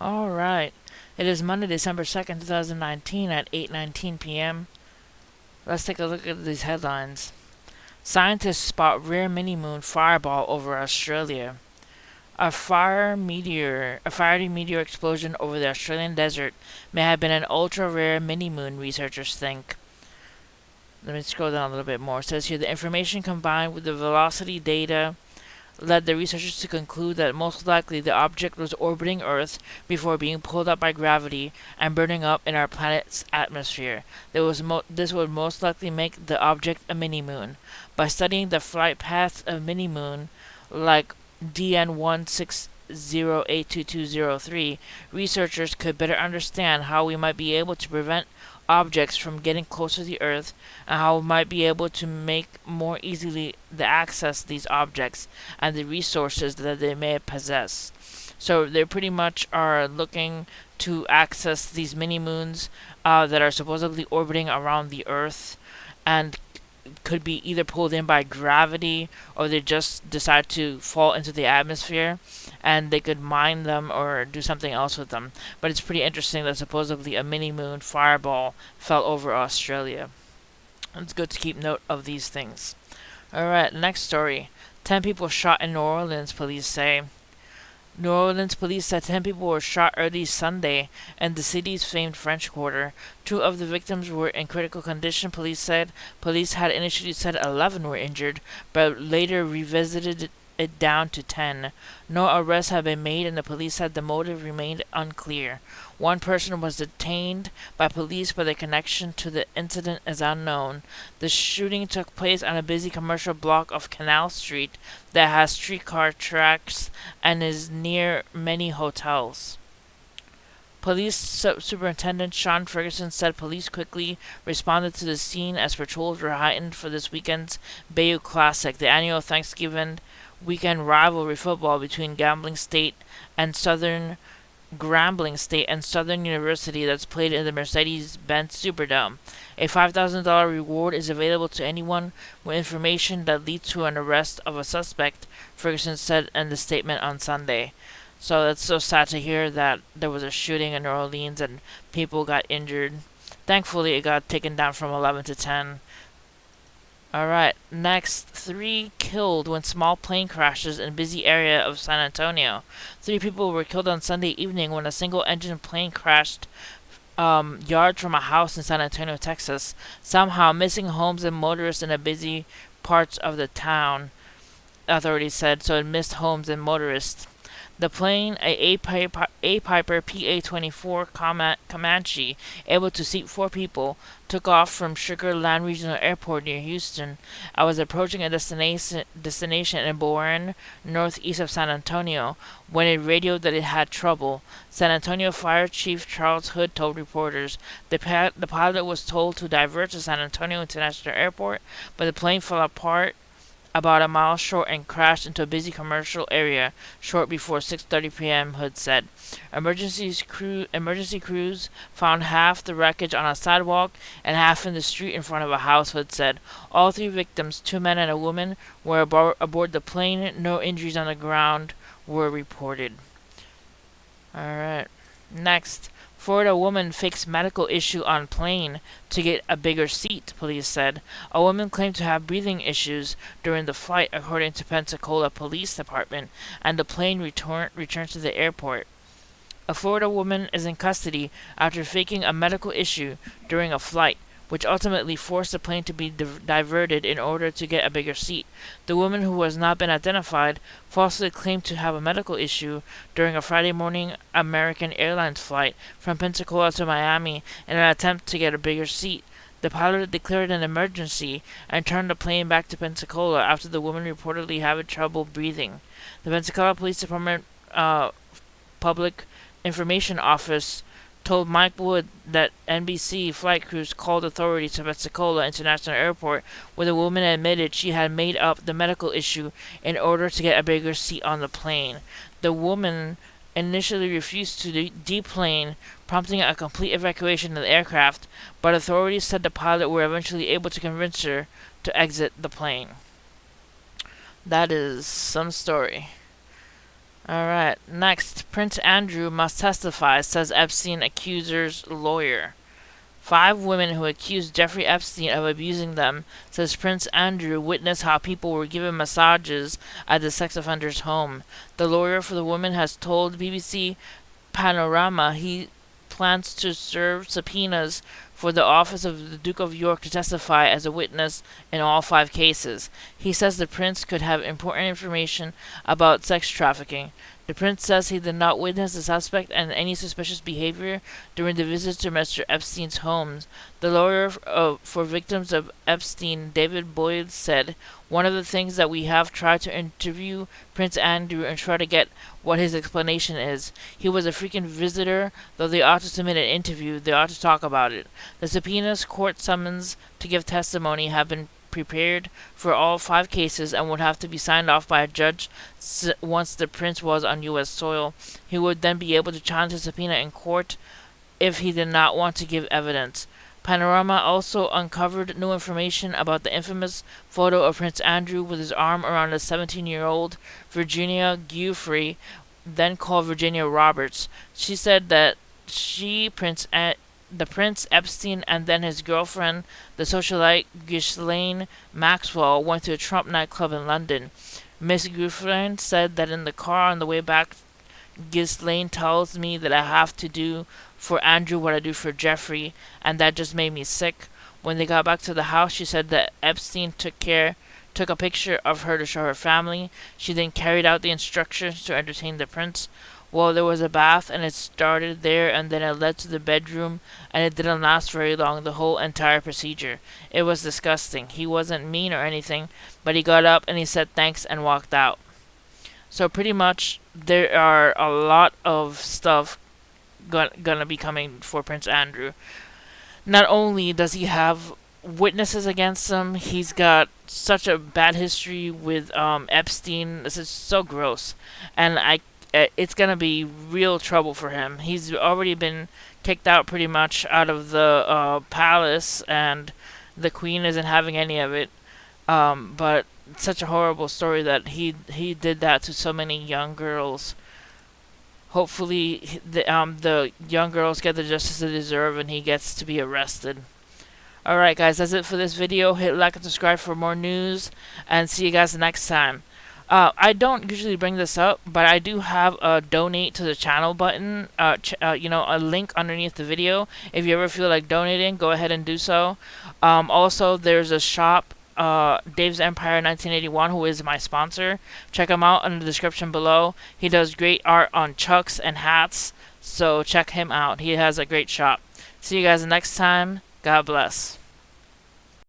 All right. It is Monday, December 2nd, 2019 at 8:19 p.m. Let's take a look at these headlines. Scientists spot rare mini-moon fireball over Australia. A fiery meteor explosion over the Australian desert may have been an ultra-rare mini-moon, researchers think. Let me scroll down a little bit more. It says here the information combined with the velocity data led the researchers to conclude that most likely the object was orbiting Earth before being pulled up by gravity and burning up in our planet's atmosphere. This would most likely make the object a mini-moon. By studying the flight paths of mini-moon, like DN16082203, researchers could better understand how we might be able to prevent objects from getting closer to the Earth, and how we might be able to make more easily the access these objects and the resources that they may possess. So they pretty much are looking to access these mini moons that are supposedly orbiting around the Earth and could be either pulled in by gravity or they just decide to fall into the atmosphere and they could mine them or do something else with them. But it's pretty interesting that supposedly a mini moon fireball fell over Australia. It's good to keep note of these things. Alright, next story. 10 people shot in New Orleans, police say. New Orleans police said 10 people were shot early Sunday in the city's famed French Quarter. Two of the victims were in critical condition, police said. Police had initially said 11 were injured, but later revisited it down to 10. No arrests have been made, and the police said the motive remained unclear. One person was detained by police, but the connection to the incident is unknown. The shooting took place on a busy commercial block of Canal Street that has streetcar tracks and is near many hotels. Police Superintendent Sean Ferguson said police quickly responded to the scene as patrols were heightened for this weekend's Bayou Classic, the annual Thanksgiving weekend rivalry football between Grambling State and Southern University that's played in the Mercedes-Benz Superdome. A $5,000 reward is available to anyone with information that leads to an arrest of a suspect, Ferguson said in the statement on Sunday. So that's so sad to hear that there was a shooting in New Orleans and people got injured. Thankfully, it got taken down from 11 to 10. Alright, next. 3 killed when small plane crashes in busy area of San Antonio. 3 people were killed on Sunday evening when a single-engine plane crashed yards from a house in San Antonio, Texas, somehow missing homes and motorists in a busy parts of the town, authorities said, so it missed homes and motorists. The plane, a Piper PA-24 Comanche, able to seat 4 people, took off from Sugar Land Regional Airport near Houston and was approaching a destination in Boerne, northeast of San Antonio, when it radioed that it had trouble. San Antonio Fire Chief Charles Hood told reporters the pilot was told to divert to San Antonio International Airport, but the plane fell apart about a mile short and crashed into a busy commercial area short before 6:30 p.m., Hood said. Emergency crews found half the wreckage on a sidewalk and half in the street in front of a house, Hood said. All 3 victims, 2 men and a woman, were aboard the plane. No injuries on the ground were reported. Alright. Next. Florida woman fakes medical issue on plane to get a bigger seat, police said. A woman claimed to have breathing issues during the flight, according to Pensacola Police Department, and the plane returned to the airport. A Florida woman is in custody after faking a medical issue during a flight, which ultimately forced the plane to be diverted in order to get a bigger seat. The woman, who has not been identified, falsely claimed to have a medical issue during a Friday morning American Airlines flight from Pensacola to Miami in an attempt to get a bigger seat. The pilot declared an emergency and turned the plane back to Pensacola after the woman reportedly having trouble breathing. The Pensacola Police Department Public Information Office told Mike Wood that NBC flight crews called authorities to Pensacola International Airport, where the woman admitted she had made up the medical issue in order to get a bigger seat on the plane. The woman initially refused to deplane, prompting a complete evacuation of the aircraft, but authorities said the pilot were eventually able to convince her to exit the plane. That is some story. Alright, next, Prince Andrew must testify, says Epstein accuser's lawyer. 5 women who accused Jeffrey Epstein of abusing them, says Prince Andrew, witnessed how people were given massages at the sex offender's home. The lawyer for the women has told BBC Panorama he plans to serve subpoenas for the office of the Duke of York to testify as a witness in all 5 cases. He says the prince could have important information about sex trafficking. The prince says he did not witness the suspect and any suspicious behavior during the visits to Mr. Epstein's homes. The lawyer for victims of Epstein, David Boyd, said, "One of the things that we have tried to interview Prince Andrew and try to get what his explanation is. He was a freaking visitor, though they ought to submit an interview, they ought to talk about it." The subpoenas, court summons to give testimony have been prepared for all 5 cases and would have to be signed off by a judge once the prince was on U.S. soil. He would then be able to challenge the subpoena in court if he did not want to give evidence. Panorama also uncovered new information about the infamous photo of Prince Andrew with his arm around a 17-year-old Virginia Giuffre, then called Virginia Roberts. She said that the Prince Epstein and then his girlfriend, the socialite Ghislaine Maxwell, went to a Trump nightclub in London. Miss Giuffre said that in the car on the way back, Ghislaine tells me that I have to do for Andrew what I do for Jeffrey, and that just made me sick. When they got back to the house, she said that Epstein took a picture of her to show her family. She then carried out the instructions to entertain the prince. Well, there was a bath, and it started there, and then it led to the bedroom, and it didn't last very long, the whole entire procedure. It was disgusting. He wasn't mean or anything, but he got up and he said thanks and walked out. So pretty much, there are a lot of stuff gonna be coming for Prince Andrew. Not only does he have witnesses against him, he's got such a bad history with Epstein. This is so gross, and it's gonna be real trouble for him. He's already been kicked out pretty much out of the palace, and the queen isn't having any of it. But it's such a horrible story that he did that to so many young girls. Hopefully, the young girls get the justice they deserve, and he gets to be arrested. Alright guys, that's it for this video. Hit like and subscribe for more news, and see you guys next time. I don't usually bring this up, but I do have a donate to the channel button, a link underneath the video. If you ever feel like donating, go ahead and do so. Also, there's a shop, Dave's Empire 1981, who is my sponsor. Check him out in the description below. He does great art on chucks and hats, so check him out. He has a great shop. See you guys next time. God bless.